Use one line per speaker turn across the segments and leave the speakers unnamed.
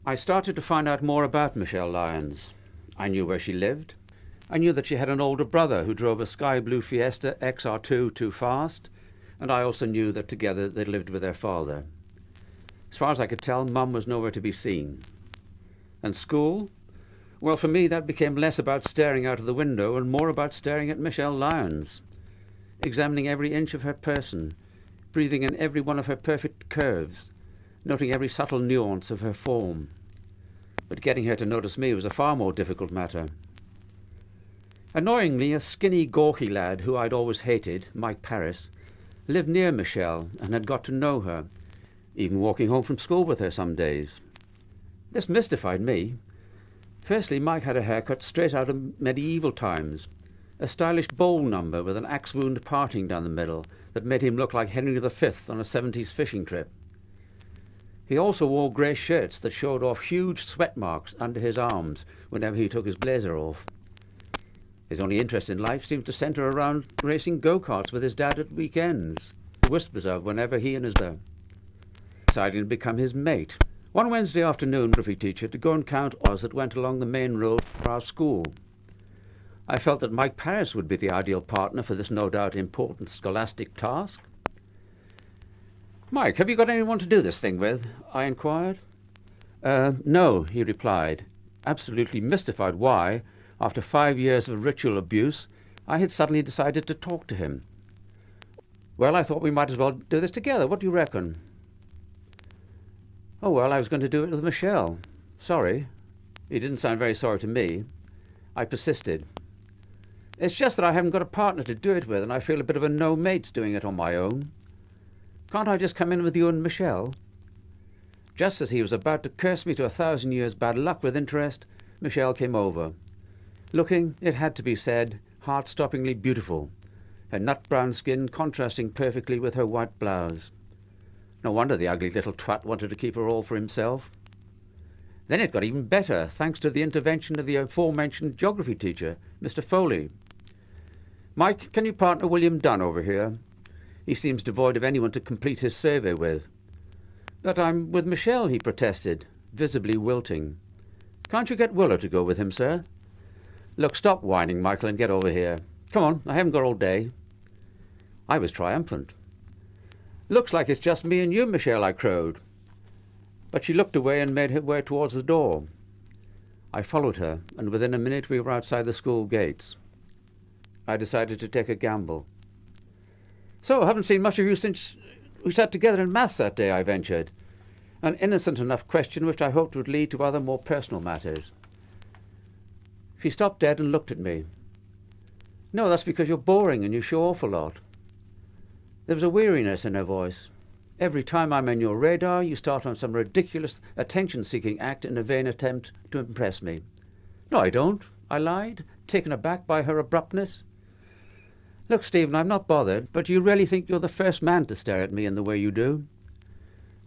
I started to find out more about Michelle Lyons. I knew where she lived. I knew that she had an older brother who drove a sky blue Fiesta XR2 too fast, and I also knew that together they lived with their father. As far as I could tell, Mum was nowhere to be seen. And school? Well, for me that became less about staring out of the window and more about staring at Michelle Lyons, examining every inch of her person, breathing in every one of her perfect curves, noting every subtle nuance of her form. But getting her to notice me was a far more difficult matter. Annoyingly, a skinny, gawky lad who I'd always hated, Mike Paris, lived near Michelle and had got to know her, even walking home from school with her some days. This mystified me. Firstly, Mike had a haircut straight out of medieval times, a stylish bowl number with an axe wound parting down the middle that made him look like Henry V on a 70s fishing trip. He also wore grey shirts that showed off huge sweat marks under his arms whenever he took his blazer off. His only interest in life seemed to centre around racing go-karts with his dad at weekends, whispers of whenever he and his brother decided to become his mate. One Wednesday afternoon, geography teacher to go and count us that went along the main road for our school. I felt that Mike Paris would be the ideal partner for this no doubt important scholastic task. "Mike, have you got anyone to do this thing with?" I inquired. No, he replied, absolutely mystified why, after 5 years of ritual abuse, I had suddenly decided to talk to him. "Well, I thought we might as well do this together. What do you reckon?" "Oh, well, I was going to do it with Michelle. Sorry." He didn't sound very sorry to me. I persisted. "It's just that I haven't got a partner to do it with, and I feel a bit of a no-mates doing it on my own. Can't I just come in with you and Michelle?" Just as he was about to curse me to 1,000 years bad luck with interest, Michelle came over, looking, it had to be said, heart-stoppingly beautiful, her nut-brown skin contrasting perfectly with her white blouse. No wonder the ugly little twat wanted to keep her all for himself. Then it got even better, thanks to the intervention of the aforementioned geography teacher, Mr. Foley. "Mike, can you partner William Dunn over here? He seems devoid of anyone to complete his survey with." "But I'm with Michelle," he protested, visibly wilting. "Can't you get Willow to go with him, sir?" "Look, stop whining, Michael, and get over here. Come on, I haven't got all day." I was triumphant. "Looks like it's just me and you, Michelle," I crowed. But she looked away and made her way towards the door. I followed her, and within a minute we were outside the school gates. I decided to take a gamble. "So, haven't seen much of you since we sat together in maths that day," I ventured, an innocent enough question which I hoped would lead to other more personal matters. She stopped dead and looked at me. "No, that's because you're boring and you show off a lot." There was a weariness in her voice. "Every time I'm on your radar, you start on some ridiculous attention-seeking act in a vain attempt to impress me." "No, I don't," I lied, taken aback by her abruptness. "Look, Stephen, I'm not bothered, but do you really think you're the first man to stare at me in the way you do?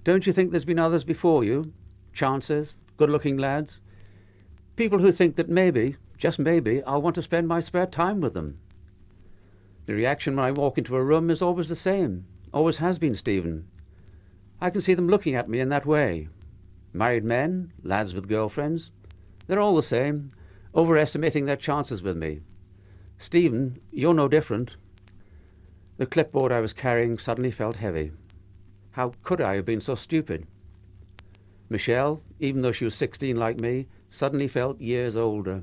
Don't you think there's been others before you? Chancers, good-looking lads? People who think that maybe, just maybe, I'll want to spend my spare time with them. The reaction when I walk into a room is always the same. Always has been, Stephen. I can see them looking at me in that way. Married men, lads with girlfriends, they're all the same, overestimating their chances with me. Stephen, you're no different." The clipboard I was carrying suddenly felt heavy. How could I have been so stupid? Michelle, even though she was 16 like me, suddenly felt years older.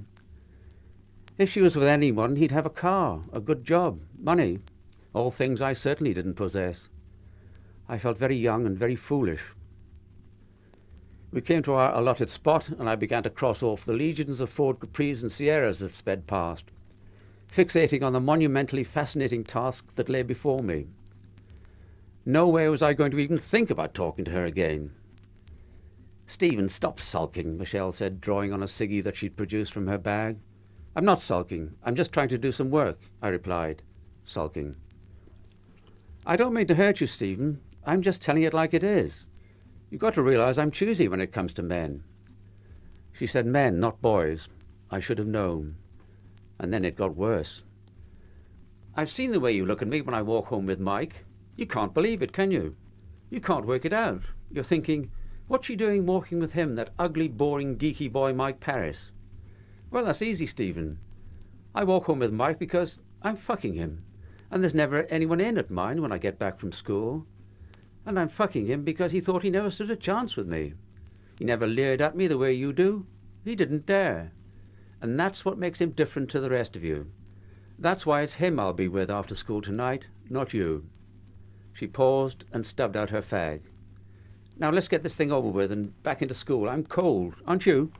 If she was with anyone, he'd have a car, a good job, money, all things I certainly didn't possess. I felt very young and very foolish. We came to our allotted spot, and I began to cross off the legions of Ford Capris and Sierras that sped past, fixating on the monumentally fascinating task that lay before me. No way was I going to even think about talking to her again. "Stephen, stop sulking," Michelle said, drawing on a ciggy that she'd produced from her bag. "I'm not sulking. I'm just trying to do some work," I replied, sulking. "I don't mean to hurt you, Stephen. I'm just telling it like it is. You've got to realize I'm choosy when it comes to men." She said men, not boys. I should have known. And then it got worse. "I've seen the way you look at me when I walk home with Mike. You can't believe it, can you? You can't work it out. You're thinking, What's she doing walking with him, that ugly, boring, geeky boy Mike Paris? Well, that's easy, Stephen. I walk home with Mike because I'm fucking him, and there's never anyone in at mine when I get back from school. And I'm fucking him because he thought he never stood a chance with me. He never leered at me the way you do. He didn't dare. And that's what makes him different to the rest of you. That's why it's him I'll be with after school tonight, not you. She paused and stubbed out her fag. Now let's get this thing over with and back into school. I'm cold, aren't you?